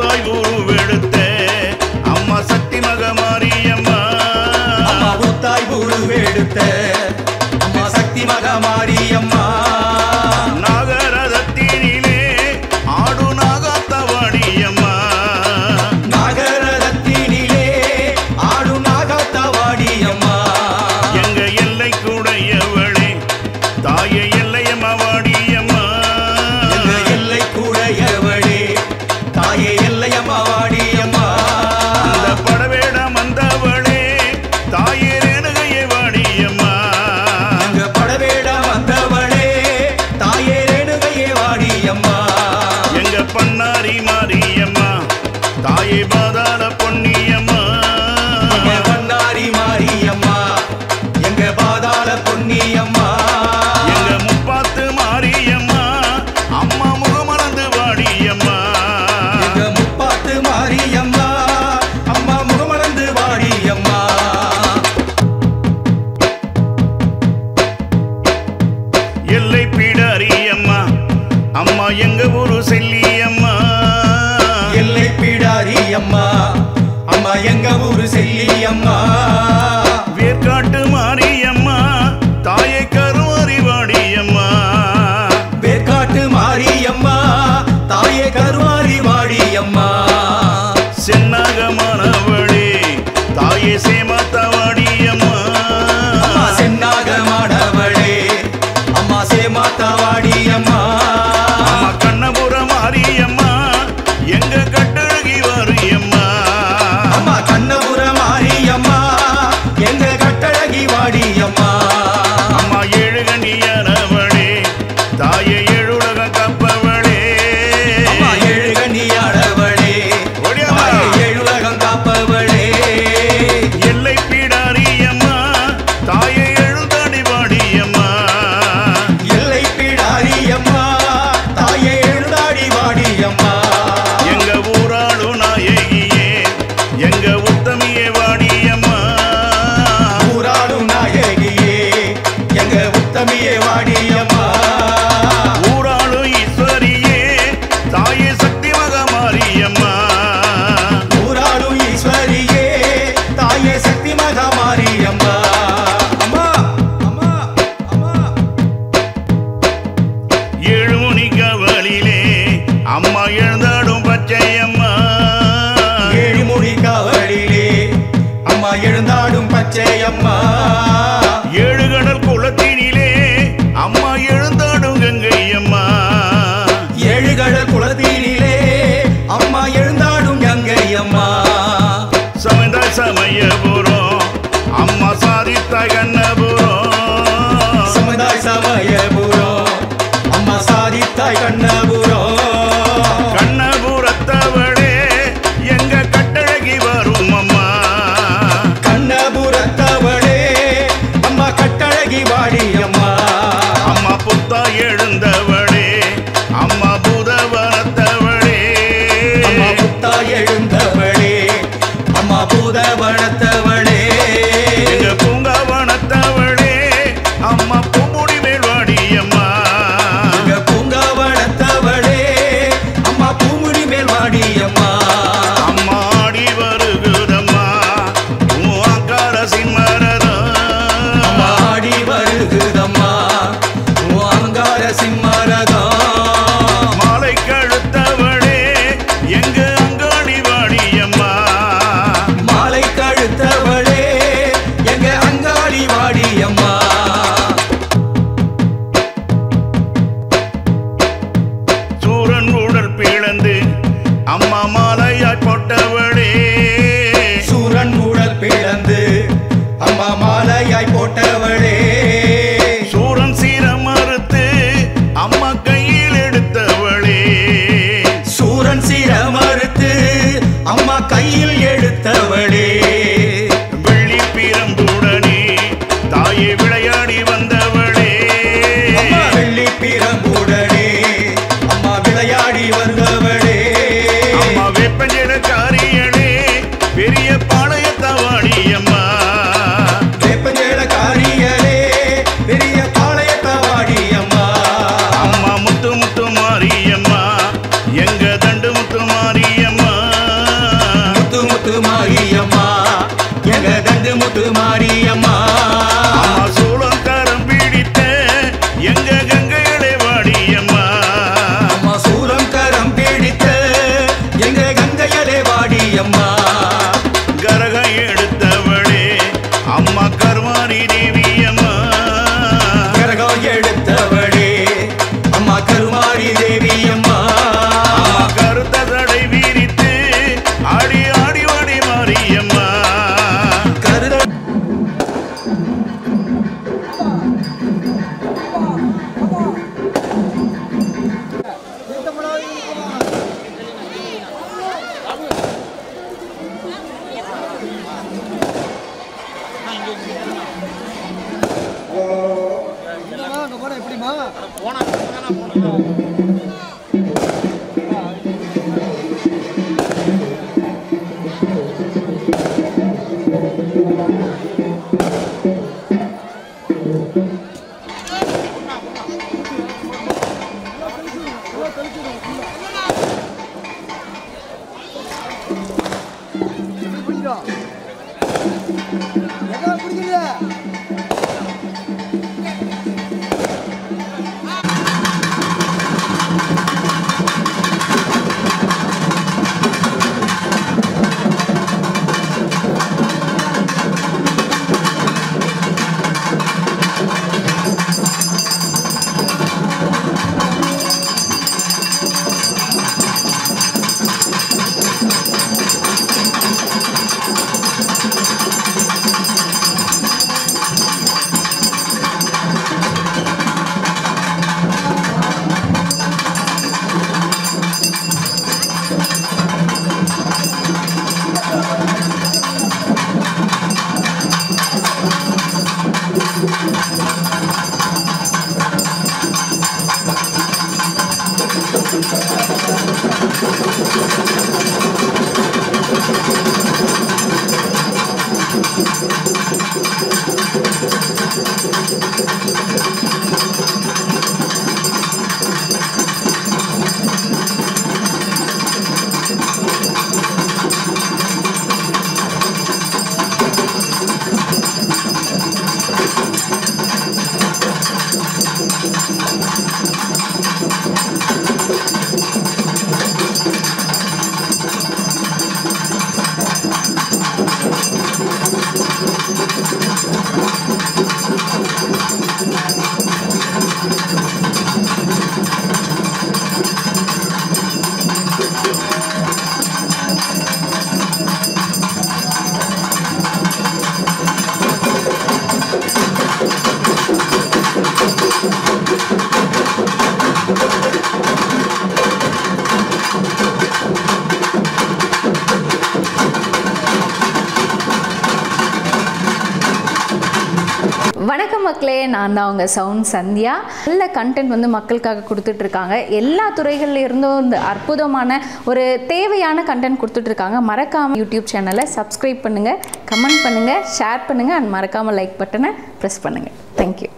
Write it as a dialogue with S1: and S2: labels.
S1: புத்தாய் உருவெடுத்த அம்மா சக்தி மகமாரியம்மா
S2: அம்மா புத்தாய் உருவெடுத்த அம்மா சக்தி மகமாரியம்மா
S1: நாகரதத்தினிலே ஆடு நாகாத்தவாடியம்மா
S2: நாகரதத்தினிலே ஆடு நாகாத்தவாடியம்மா
S1: எங்க எல்லை கூடையவளே தாயே எல்லையம்மா வாடியம்மா
S2: எங்க எல்லை கூடையவளே தாயே எல்லையம்மா வாடியம்மா
S1: அந்த படவேடம் வந்தவளே தாயே ரேணுகையே வாடியம்மா
S2: அங்க படவேடம் வந்தவளே தாயே ரேணுகையே வாடியம்மா
S1: எங்க பண்ணாரி மாரியம்மா தாயே பாதாள பொன்னியம்மா
S2: எங்க பண்ணாரி மாரியம்மா எங்க பாதாள பொன்னியம்மா
S1: எங்க முப்பாத்து மாரியம்மா அம்மா முகமலர்ந்து வாடியம்மா
S2: எங்க முப்பாத்து மாரியம்மா அம்மா முகமலர்ந்து வாடியம்மா
S1: எல்லை பீடாரியம்மா அம்மா எங்க ஊரு செல்லியம்மா
S2: எல்லை பீடாரியம்மா அம்மா எங்க ஊரு செல்லியம்மா
S1: வேர்க்காட்டு மாரியம்மா தாயை கருவாரி வாடியம்மா
S2: வேர்க்காட்டு மாரியம்மா தாயே கருவாரி வாடியம்மா
S1: சென்னாகமானவளே தாயே சேமாத்தா வாடியம்மா
S2: அம்மா சென்னாகமானவளே அம்மா சேமாத்தா வாடியம்மா
S1: அம்மா கண்ணபுர மாரியம்மா எங்க கட்டழகி வாரியம்மா
S2: அம்மா கண்ணபுர மாரியம்மா எங்க கட்டழகி வாடியம்மா
S1: அம்மா ஏழுகனியானவளே தாயே ஏழுலகம் காப்பவளே
S2: அம்மா ஏழுகனியானவளே
S1: ஓடியாம்மா.
S2: தாயே ஏழுலகம் காப்பவளே
S1: எல்லை பீடாரியம்மா தாயே எழுந்தாடி வாடியம்மா
S2: எல்லை பீடாரியம்மா தாயே எழுதாடி வாடியம்மா
S1: எங்க ஊராளு நாயகியே எங்க உத்தமியே வாடியம்மா
S2: ஊராளும் நாயகியே எங்க உத்தமியே வாடியம்மா
S1: ஊராளு ஈஸ்வரியே தாயே சக்தி மகமாரியம்மா
S2: ஊராளும் ஈஸ்வரியே தாயே சக்தி மகமாரியம்மா அம்மா அம்மா அம்மா
S1: ஏழு மணி கவலிலே அம்மா எழுந்தாடும் பச்சையம்மா
S2: ஏழு மொழி காவலிலே அம்மா எழுந்தாடும் பச்சையம்மா
S1: ஏழு கடல் குளத்தினிலே அம்மா எழுந்தாடும் கங்கையம்மா
S2: ஏழு கடல் குளத்தினிலே அம்மா எழுந்தாடும் கங்கையம்மா
S1: சமைந்த சமயபுரம் அம்மா சாதித்தாய் கண்ணபுரம்
S2: சமுதாய் சமயபுரம் அம்மா சாதித்தாய் கண்ணபுரம்
S1: கண்ணபுரத்தவளே எங்க கட்டழகி வரும் அம்மா
S2: கண்ணபுரத்தவளே அம்மா கட்டழகி வாடியம்மா
S1: அம்மா புத்தா எழுந்தவளே அம்மா பூதவனத்தவளே
S2: அம்மா புத்தா எழுந்தவளே அம்மா பூதவனத்தவளே
S1: எங்க பூங்காவனத்தவளே அம்மா பூமுடி மேல் வாடியம்மா
S2: எங்க பூங்காவனத்தவளே அம்மா பூமுடி மேல் வாடியம்மா
S1: அம்மா ஆடி வருகுதம்மா ஆக்கார சிம்மரதம்
S2: அம்மா ஆடி வருகுதம்மா அங்கார சிம்மரதம்
S1: மாலை கழுத்தவளே எங்க அங்காடி வாடியம்மா
S2: மாலை கழுத்தவளே எங்க அங்காளி வாடியம்மா
S1: சூரன் உடல் பிளந்து அம்மா மாலையாய் போட்டவளே
S2: சூரன் உடல் பிளந்து அம்மா மாலையாய் போட்டவளே
S1: சூரன் சீரம் மறுத்து அம்மா கையில் எடுத்தவளே
S2: சூரன் சிரமறுத்து அம்மா கையில் எடுத்தவளே
S1: வெள்ளி பிரம்புடனே தாயே விளையாடி வந்தவளே
S2: அம்மா வெள்ளி பிரம்புடனே அம்மா விளையாடி வந்தவளே
S1: அம்மா வேப்பஞ்சன காரியளே
S3: எப்படிமா போனா
S4: வணக்கம் மக்களே, நான் தான் உங்கள் சவுண்ட் சந்தியா. நல்ல கண்டென்ட் வந்து மக்களுக்காக கொடுத்துட்ருக்காங்க. எல்லா துறைகளில் இருந்தும் இந்த அற்புதமான ஒரு தேவையான கண்டென்ட் கொடுத்துட்ருக்காங்க. மறக்காமல் யூடியூப் சேனலை சப்ஸ்கிரைப் பண்ணுங்கள், கமெண்ட் பண்ணுங்கள், ஷேர் பண்ணுங்கள் அண்ட் மறக்காமல் லைக் பட்டனை ப்ரெஸ் பண்ணுங்கள். தேங்க்யூ.